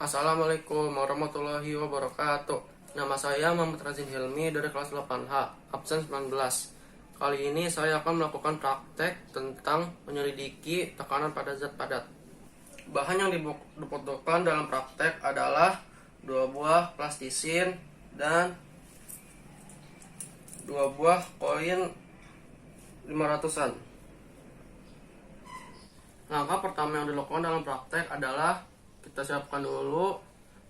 Assalamualaikum warahmatullahi wabarakatuh. Nama saya Muhammad Razin Hilmi dari kelas 8H, absen 19. Kali ini saya akan melakukan praktek tentang menyelidiki tekanan pada zat padat. Bahan yang dibutuhkan dalam praktek adalah 2 buah plastisin dan 2 buah koin 500-an. Langkah pertama yang dilakukan dalam praktek adalah kita siapkan dulu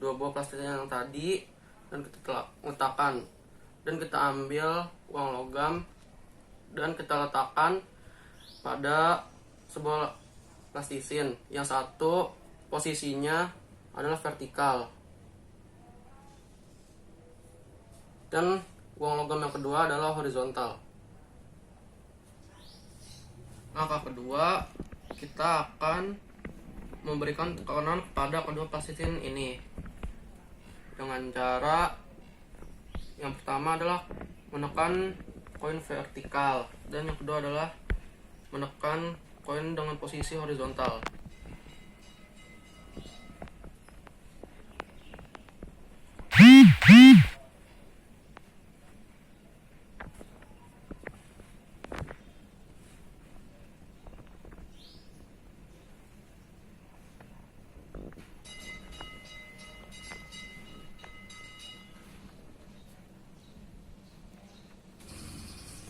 2 buah plastik yang tadi dan kita letakkan, dan kita ambil uang logam dan kita letakkan pada sebuah plastisin. Yang satu posisinya adalah vertikal dan uang logam yang kedua adalah horizontal. Langkah kedua, kita akan memberikan tekanan kepada kedua plastisin ini dengan cara yang pertama adalah menekan koin vertikal dan yang kedua adalah menekan koin dengan posisi horizontal.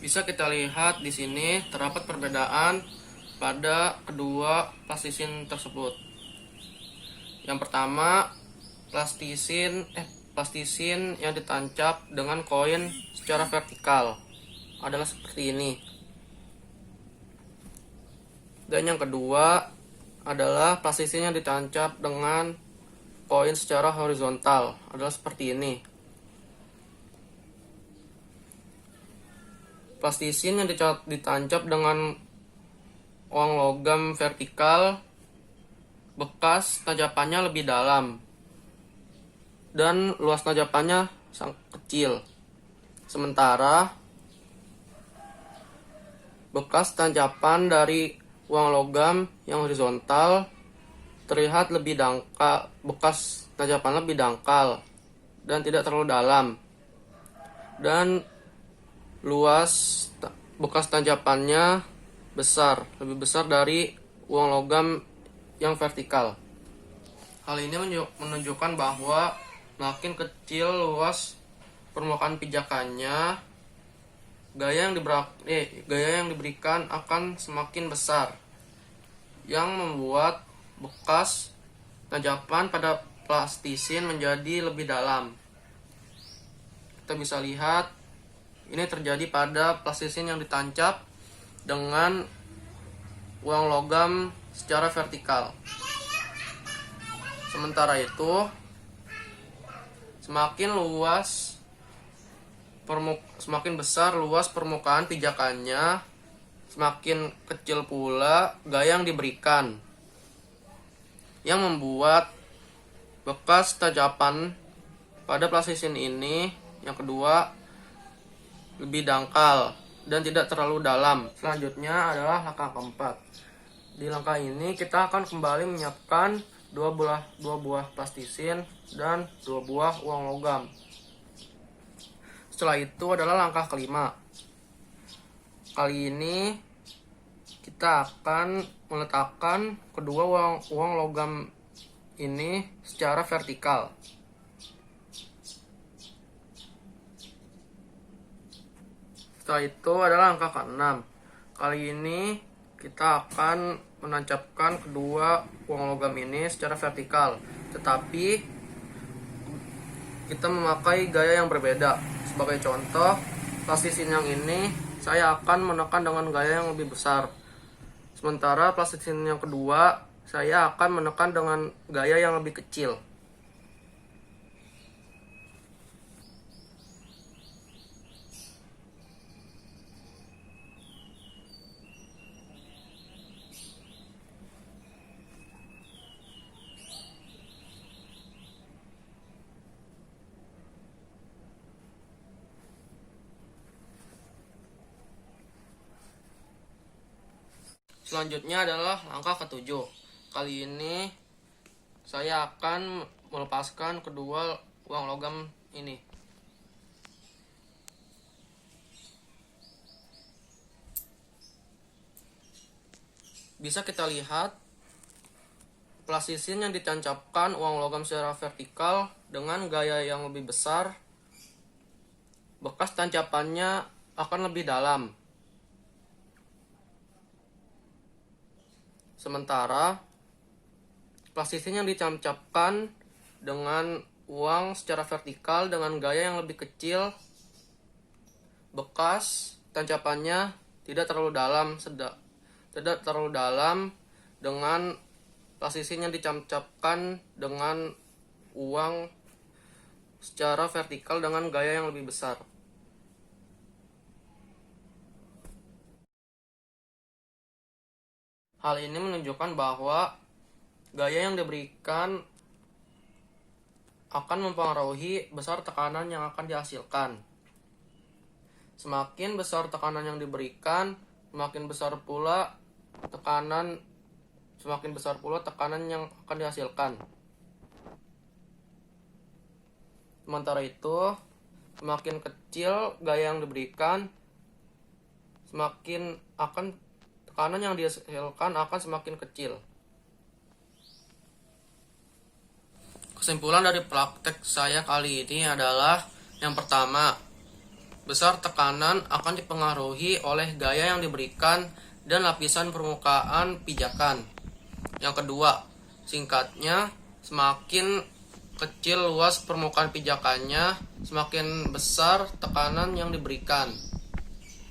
Bisa kita lihat di sini terdapat perbedaan pada kedua plastisin tersebut. Yang pertama, plastisin yang ditancap dengan koin secara vertikal adalah seperti ini. Dan yang kedua adalah plastisin yang ditancap dengan koin secara horizontal adalah seperti ini. Plastisin yang ditancap dengan uang logam vertikal, bekas tajapannya lebih dalam dan luas tajapannya sangat kecil. Sementara bekas tajapan dari uang logam yang horizontal terlihat lebih dangkal, bekas tajapan lebih dangkal dan tidak terlalu dalam, dan luas bekas tajapannya lebih besar dari uang logam yang vertikal. Hal ini menunjukkan bahwa makin kecil luas permukaan pijakannya, gaya yang diberikan akan semakin besar, yang membuat bekas tajapan pada plastisin menjadi lebih dalam. Kita bisa lihat ini terjadi pada plastisin yang ditancap dengan uang logam secara vertikal. Sementara itu, semakin besar luas permukaan pijakannya, semakin kecil pula gaya yang diberikan, yang membuat bekas tajapan pada plastisin ini yang kedua lebih dangkal dan tidak terlalu dalam. Selanjutnya adalah langkah keempat. Di langkah ini kita akan kembali menyiapkan 2 buah plastisin dan 2 buah uang logam. Setelah itu adalah langkah kelima. Kali ini kita akan meletakkan kedua uang logam ini secara vertikal. Setelah itu adalah langkah ke-6. Kali ini kita akan menancapkan kedua uang logam ini secara vertikal, tetapi kita memakai gaya yang berbeda. Sebagai contoh, plastisin yang ini saya akan menekan dengan gaya yang lebih besar, sementara plastisin yang kedua saya akan menekan dengan gaya yang lebih kecil. Selanjutnya adalah langkah ke-7. Kali ini saya akan melepaskan kedua uang logam ini. Bisa kita lihat plasisin yang ditancapkan uang logam secara vertikal dengan gaya yang lebih besar, bekas tancapannya akan lebih dalam. Sementara plasisin yang ditancapkan dengan uang secara vertikal dengan gaya yang lebih kecil, bekas tancapannya tidak terlalu dalam dengan plasisin yang ditancapkan dengan uang secara vertikal dengan gaya yang lebih besar. Hal ini menunjukkan bahwa gaya yang diberikan akan mempengaruhi besar tekanan yang akan dihasilkan. Semakin besar tekanan yang diberikan, semakin besar pula tekanan yang akan dihasilkan. Sementara itu, semakin kecil gaya yang diberikan, tekanan yang dihasilkan akan semakin kecil. Kesimpulan dari praktek saya kali ini adalah yang pertama, besar tekanan akan dipengaruhi oleh gaya yang diberikan dan lapisan permukaan pijakan. Yang kedua, singkatnya, semakin kecil luas permukaan pijakannya, semakin besar tekanan yang diberikan.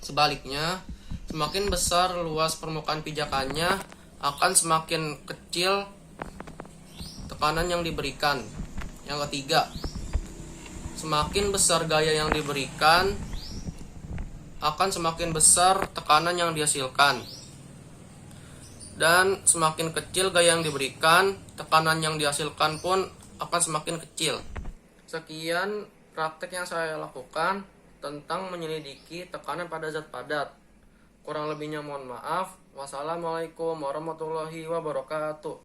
Sebaliknya, semakin besar luas permukaan pijakannya, akan semakin kecil tekanan yang diberikan. Yang ketiga, semakin besar gaya yang diberikan, akan semakin besar tekanan yang dihasilkan. Dan semakin kecil gaya yang diberikan, tekanan yang dihasilkan pun akan semakin kecil. Sekian praktek yang saya lakukan tentang menyelidiki tekanan pada zat padat. Kurang lebihnya mohon maaf. Wassalamualaikum warahmatullahi wabarakatuh.